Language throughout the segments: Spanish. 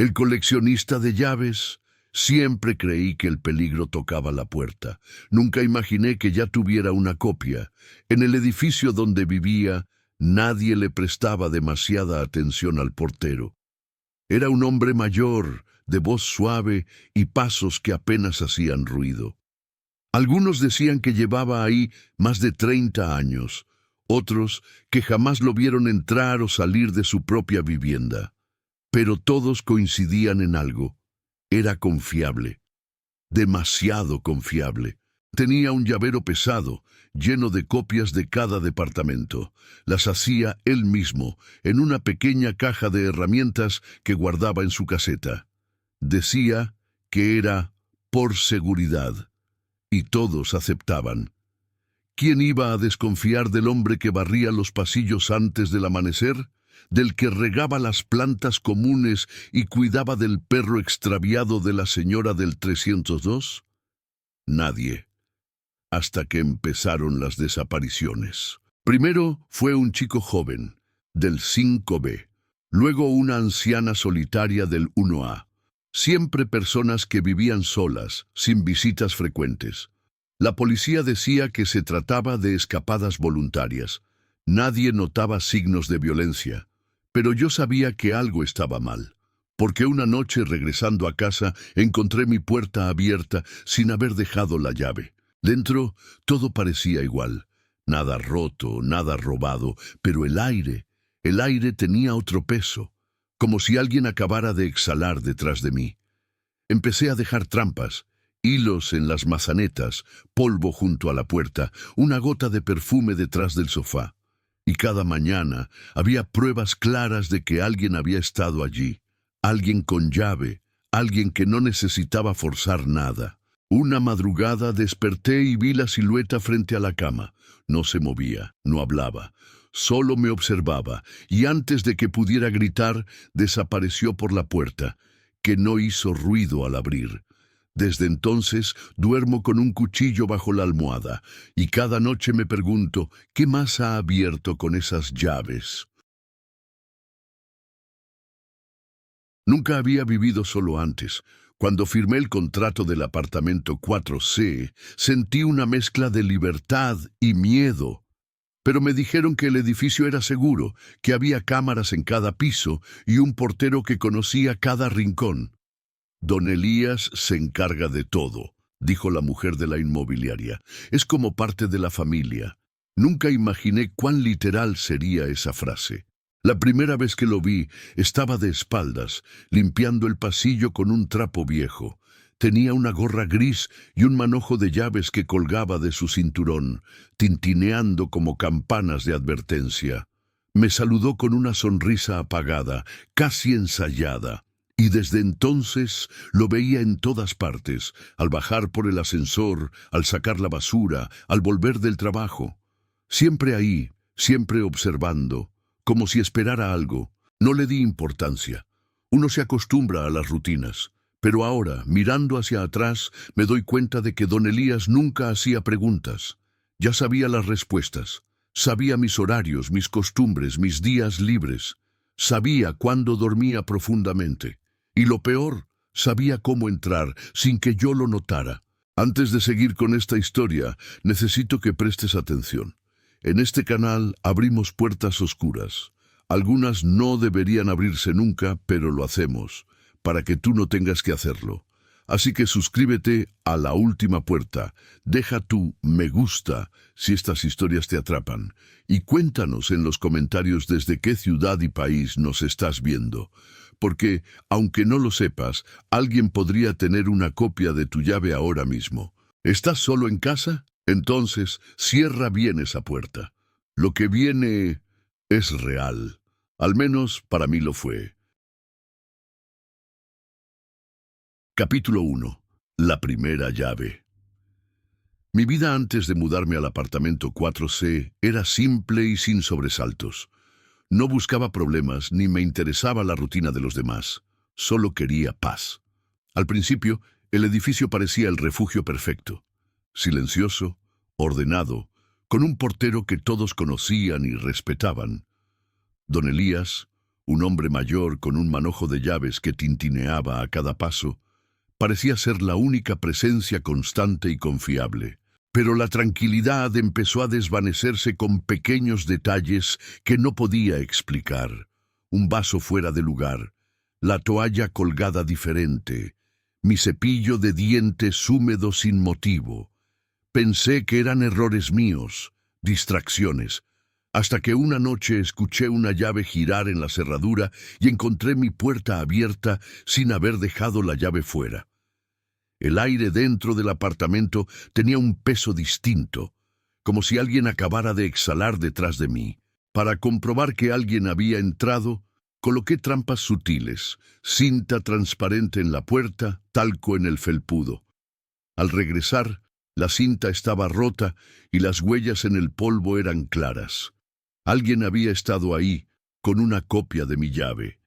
El coleccionista de llaves. Siempre creí que el peligro tocaba la puerta. Nunca imaginé que ya tuviera una copia. En el edificio donde vivía, nadie le prestaba demasiada atención al portero. Era un hombre mayor, de voz suave y pasos que apenas hacían ruido. Algunos decían que llevaba ahí más de 30 años, otros que jamás lo vieron entrar o salir de su propia vivienda. Pero todos coincidían en algo: era confiable, demasiado confiable. Tenía un llavero pesado, lleno de copias de cada departamento. Las hacía él mismo, en una pequeña caja de herramientas que guardaba en su caseta. Decía que era por seguridad, y todos aceptaban. ¿Quién iba a desconfiar del hombre que barría los pasillos antes del amanecer? ¿Del que regaba las plantas comunes y cuidaba del perro extraviado de la señora del 302? Nadie. Hasta que empezaron las desapariciones. Primero fue un chico joven, del 5B. Luego una anciana solitaria del 1A. Siempre personas que vivían solas, sin visitas frecuentes. La policía decía que se trataba de escapadas voluntarias. Nadie notaba signos de violencia. Pero yo sabía que algo estaba mal, porque una noche regresando a casa encontré mi puerta abierta sin haber dejado la llave. Dentro todo parecía igual, nada roto, nada robado, pero el aire tenía otro peso, como si alguien acabara de exhalar detrás de mí. Empecé a dejar trampas, hilos en las mazanetas, polvo junto a la puerta, una gota de perfume detrás del sofá. Y cada mañana había pruebas claras de que alguien había estado allí, alguien con llave, alguien que no necesitaba forzar nada. Una madrugada desperté y vi la silueta frente a la cama. No se movía, no hablaba, solo me observaba, y antes de que pudiera gritar, desapareció por la puerta, que no hizo ruido al abrir. Desde entonces duermo con un cuchillo bajo la almohada, y cada noche me pregunto, ¿qué más ha abierto con esas llaves? Nunca había vivido solo antes. Cuando firmé el contrato del apartamento 4C, sentí una mezcla de libertad y miedo. Pero me dijeron que el edificio era seguro, que había cámaras en cada piso y un portero que conocía cada rincón. Don Elías se encarga de todo, dijo la mujer de la inmobiliaria. Es como parte de la familia. Nunca imaginé cuán literal sería esa frase. La primera vez que lo vi, estaba de espaldas, limpiando el pasillo con un trapo viejo. Tenía una gorra gris y un manojo de llaves que colgaba de su cinturón, tintineando como campanas de advertencia. Me saludó con una sonrisa apagada, casi ensayada. Y desde entonces lo veía en todas partes, al bajar por el ascensor, al sacar la basura, al volver del trabajo. Siempre ahí, siempre observando, como si esperara algo. No le di importancia. Uno se acostumbra a las rutinas. Pero ahora, mirando hacia atrás, me doy cuenta de que don Elías nunca hacía preguntas. Ya sabía las respuestas. Sabía mis horarios, mis costumbres, mis días libres. Sabía cuándo dormía profundamente. Y lo peor, sabía cómo entrar sin que yo lo notara. Antes de seguir con esta historia, necesito que prestes atención. En este canal abrimos puertas oscuras. Algunas no deberían abrirse nunca, pero lo hacemos, para que tú no tengas que hacerlo. Así que suscríbete a La Última Puerta, deja tu me gusta si estas historias te atrapan, y cuéntanos en los comentarios desde qué ciudad y país nos estás viendo. Porque, aunque no lo sepas, alguien podría tener una copia de tu llave ahora mismo. ¿Estás solo en casa? Entonces, cierra bien esa puerta. Lo que viene es real. Al menos para mí lo fue. Capítulo 1. La primera llave. Mi vida antes de mudarme al apartamento 4C era simple y sin sobresaltos. No buscaba problemas ni me interesaba la rutina de los demás. Solo quería paz. Al principio, el edificio parecía el refugio perfecto. Silencioso, ordenado, con un portero que todos conocían y respetaban. Don Elías, Un hombre mayor con un manojo de llaves que tintineaba a cada paso. Parecía ser la única presencia constante y confiable. Pero la tranquilidad empezó a desvanecerse con pequeños detalles que no podía explicar. Un vaso fuera de lugar, la toalla colgada diferente, mi cepillo de dientes húmedo sin motivo. Pensé que eran errores míos, distracciones, hasta que una noche escuché una llave girar en la cerradura y encontré mi puerta abierta sin haber dejado la llave fuera. El aire dentro del apartamento tenía un peso distinto, como si alguien acabara de exhalar detrás de mí. Para comprobar que alguien había entrado, coloqué trampas sutiles, cinta transparente en la puerta, talco en el felpudo. Al regresar, la cinta estaba rota y las huellas en el polvo eran claras. Alguien había estado ahí, con una copia de mi llave.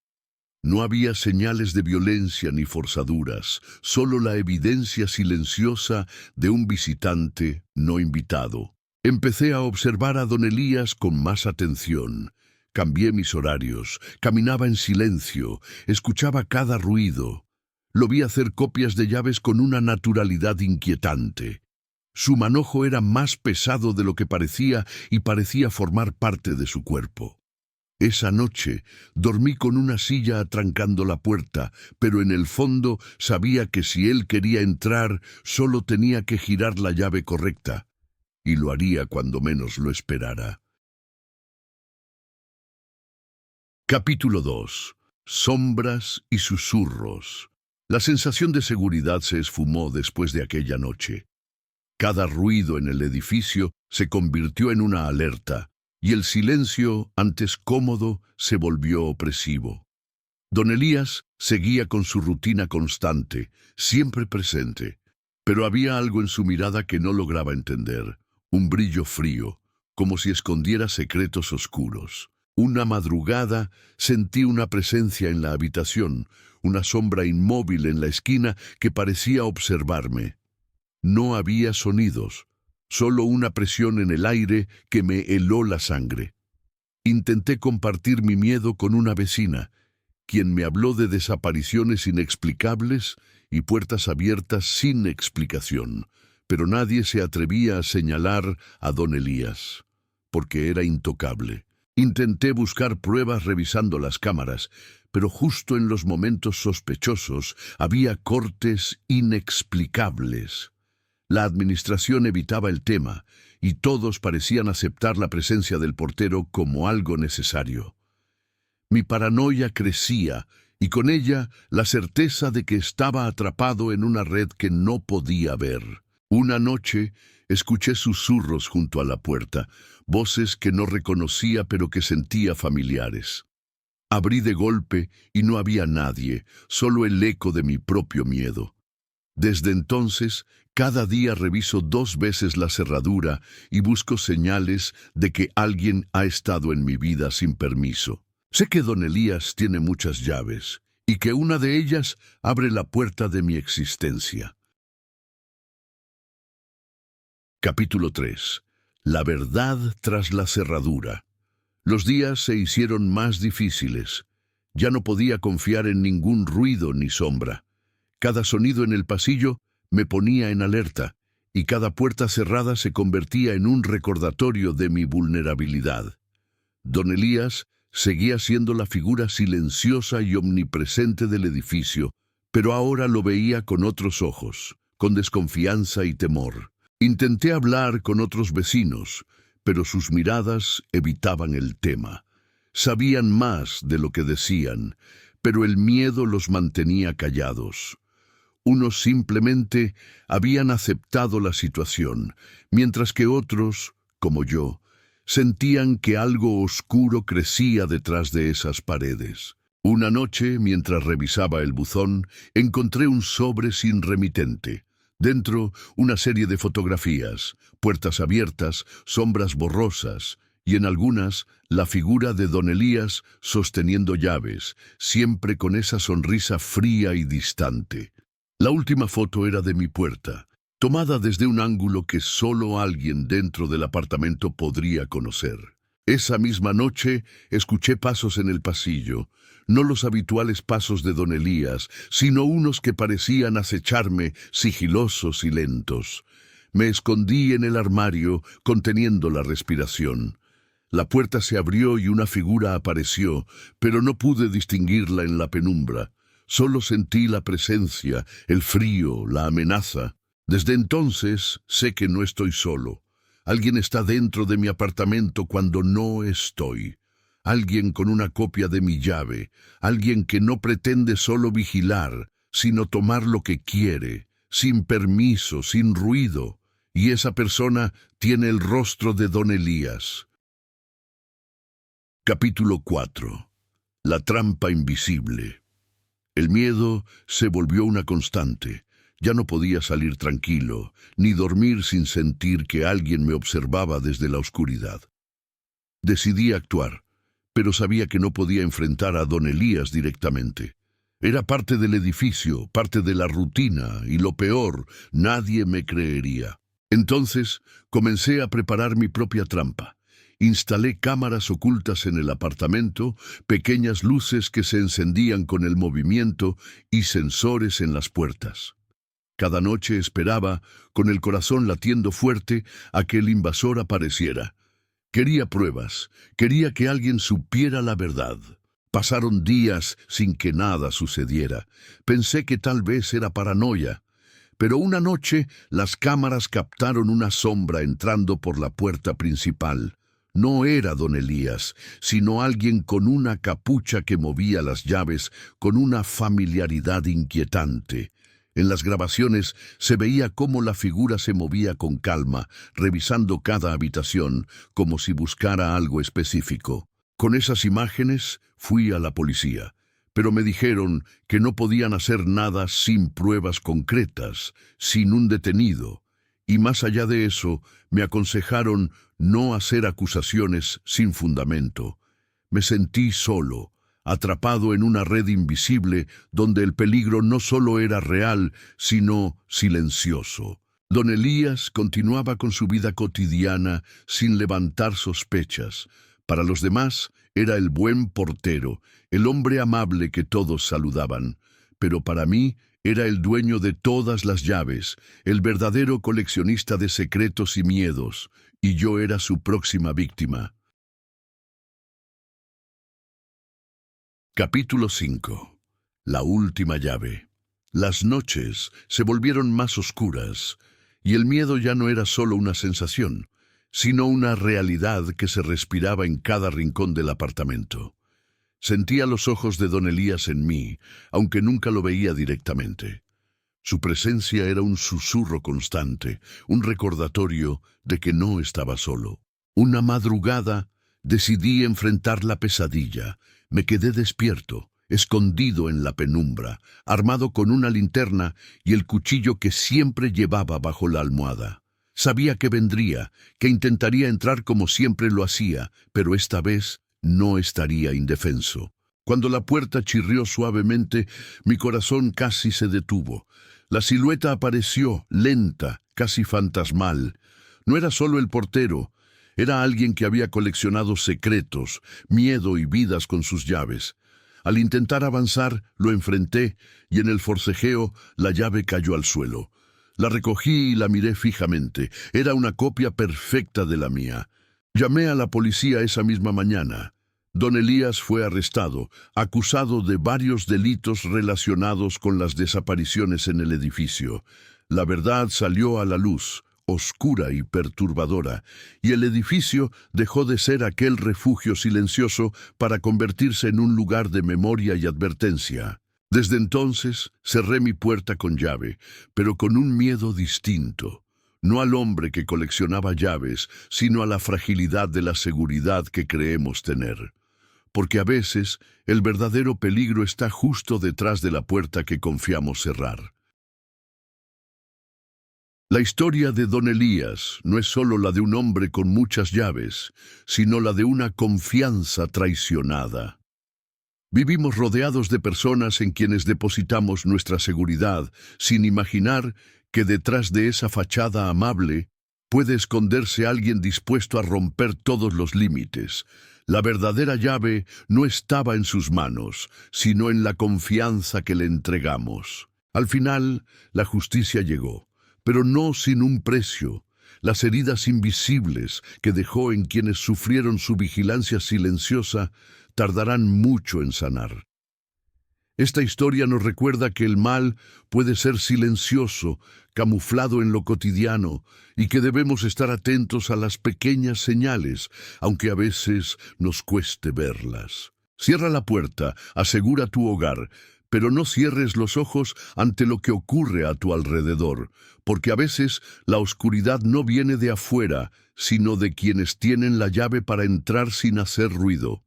No había señales de violencia ni forzaduras, solo la evidencia silenciosa de un visitante no invitado. Empecé a observar a don Elías con más atención. Cambié mis horarios, caminaba en silencio, escuchaba cada ruido. Lo vi hacer copias de llaves con una naturalidad inquietante. Su manojo era más pesado de lo que parecía y parecía formar parte de su cuerpo. Esa noche dormí con una silla atrancando la puerta, pero en el fondo sabía que si él quería entrar, solo tenía que girar la llave correcta, y lo haría cuando menos lo esperara. Capítulo 2. Sombras y susurros. La sensación de seguridad se esfumó después de aquella noche. Cada ruido en el edificio se convirtió en una alerta, y el silencio, antes cómodo, se volvió opresivo. Don Elías seguía con su rutina constante, siempre presente, pero había algo en su mirada que no lograba entender, un brillo frío, como si escondiera secretos oscuros. Una madrugada sentí una presencia en la habitación, una sombra inmóvil en la esquina que parecía observarme. No había sonidos, solo una presión en el aire que me heló la sangre. Intenté compartir mi miedo con una vecina, quien me habló de desapariciones inexplicables y puertas abiertas sin explicación, pero nadie se atrevía a señalar a don Elías, porque era intocable. Intenté buscar pruebas revisando las cámaras, pero justo en los momentos sospechosos había cortes inexplicables. La administración evitaba el tema, y todos parecían aceptar la presencia del portero como algo necesario. Mi paranoia crecía, y con ella la certeza de que estaba atrapado en una red que no podía ver. Una noche escuché susurros junto a la puerta, voces que no reconocía pero que sentía familiares. Abrí de golpe y no había nadie, solo el eco de mi propio miedo. Desde entonces, cada día reviso 2 veces la cerradura y busco señales de que alguien ha estado en mi vida sin permiso. Sé que don Elías tiene muchas llaves y que una de ellas abre la puerta de mi existencia. Capítulo 3. La verdad tras la cerradura. Los días se hicieron más difíciles. Ya no podía confiar en ningún ruido ni sombra. Cada sonido en el pasillo me ponía en alerta, y cada puerta cerrada se convertía en un recordatorio de mi vulnerabilidad. Don Elías seguía siendo la figura silenciosa y omnipresente del edificio, pero ahora lo veía con otros ojos, con desconfianza y temor. Intenté hablar con otros vecinos, pero sus miradas evitaban el tema. Sabían más de lo que decían, pero el miedo los mantenía callados. Unos simplemente habían aceptado la situación, mientras que otros, como yo, sentían que algo oscuro crecía detrás de esas paredes. Una noche, mientras revisaba el buzón, encontré un sobre sin remitente. Dentro, una serie de fotografías, puertas abiertas, sombras borrosas, y en algunas, la figura de don Elías sosteniendo llaves, siempre con esa sonrisa fría y distante. La última foto era de mi puerta, tomada desde un ángulo que solo alguien dentro del apartamento podría conocer. Esa misma noche escuché pasos en el pasillo, no los habituales pasos de don Elías, sino unos que parecían acecharme, sigilosos y lentos. Me escondí en el armario, conteniendo la respiración. La puerta se abrió y una figura apareció, pero no pude distinguirla en la penumbra. Solo sentí la presencia, el frío, la amenaza. Desde entonces sé que no estoy solo. Alguien está dentro de mi apartamento cuando no estoy. Alguien con una copia de mi llave. Alguien que no pretende solo vigilar, sino tomar lo que quiere, sin permiso, sin ruido. Y esa persona tiene el rostro de don Elías. Capítulo 4. La trampa invisible. El miedo se volvió una constante. Ya no podía salir tranquilo, ni dormir sin sentir que alguien me observaba desde la oscuridad. Decidí actuar, pero sabía que no podía enfrentar a don Elías directamente. Era parte del edificio, parte de la rutina, y lo peor, nadie me creería. Entonces comencé a preparar mi propia trampa. Instalé cámaras ocultas en el apartamento, pequeñas luces que se encendían con el movimiento y sensores en las puertas. Cada noche esperaba, con el corazón latiendo fuerte, a que el invasor apareciera. Quería pruebas, quería que alguien supiera la verdad. Pasaron días sin que nada sucediera. Pensé que tal vez era paranoia. Pero una noche las cámaras captaron una sombra entrando por la puerta principal. No era don Elías, sino alguien con una capucha que movía las llaves con una familiaridad inquietante. En las grabaciones se veía cómo la figura se movía con calma, revisando cada habitación, como si buscara algo específico. Con esas imágenes fui a la policía, pero me dijeron que no podían hacer nada sin pruebas concretas, sin un detenido. Y más allá de eso, me aconsejaron no hacer acusaciones sin fundamento. Me sentí solo, atrapado en una red invisible donde el peligro no solo era real, sino silencioso. Don Elías continuaba con su vida cotidiana sin levantar sospechas. Para los demás era el buen portero, el hombre amable que todos saludaban. Pero para mí era el dueño de todas las llaves, el verdadero coleccionista de secretos y miedos, y yo era su próxima víctima. Capítulo 5. La última llave. Las noches se volvieron más oscuras, y el miedo ya no era solo una sensación, sino una realidad que se respiraba en cada rincón del apartamento. Sentía los ojos de don Elías en mí, aunque nunca lo veía directamente. Su presencia era un susurro constante, un recordatorio de que no estaba solo. Una madrugada decidí enfrentar la pesadilla. Me quedé despierto, escondido en la penumbra, armado con una linterna y el cuchillo que siempre llevaba bajo la almohada. Sabía que vendría, que intentaría entrar como siempre lo hacía, pero esta vez no estaría indefenso. Cuando la puerta chirrió suavemente, mi corazón casi se detuvo. La silueta apareció, lenta, casi fantasmal. No era solo el portero. Era alguien que había coleccionado secretos, miedo y vidas con sus llaves. Al intentar avanzar, lo enfrenté, y en el forcejeo, la llave cayó al suelo. La recogí y la miré fijamente. Era una copia perfecta de la mía. Llamé a la policía esa misma mañana. Don Elías fue arrestado, acusado de varios delitos relacionados con las desapariciones en el edificio. La verdad salió a la luz, oscura y perturbadora, y el edificio dejó de ser aquel refugio silencioso para convertirse en un lugar de memoria y advertencia. Desde entonces cerré mi puerta con llave, pero con un miedo distinto. No al hombre que coleccionaba llaves, sino a la fragilidad de la seguridad que creemos tener. Porque a veces el verdadero peligro está justo detrás de la puerta que confiamos cerrar. La historia de don Elías no es solo la de un hombre con muchas llaves, sino la de una confianza traicionada. Vivimos rodeados de personas en quienes depositamos nuestra seguridad, sin imaginar que detrás de esa fachada amable puede esconderse alguien dispuesto a romper todos los límites. La verdadera llave no estaba en sus manos, sino en la confianza que le entregamos. Al final, la justicia llegó, pero no sin un precio. Las heridas invisibles que dejó en quienes sufrieron su vigilancia silenciosa tardarán mucho en sanar. Esta historia nos recuerda que el mal puede ser silencioso, camuflado en lo cotidiano, y que debemos estar atentos a las pequeñas señales, aunque a veces nos cueste verlas. Cierra la puerta, asegura tu hogar, pero no cierres los ojos ante lo que ocurre a tu alrededor, porque a veces la oscuridad no viene de afuera, sino de quienes tienen la llave para entrar sin hacer ruido.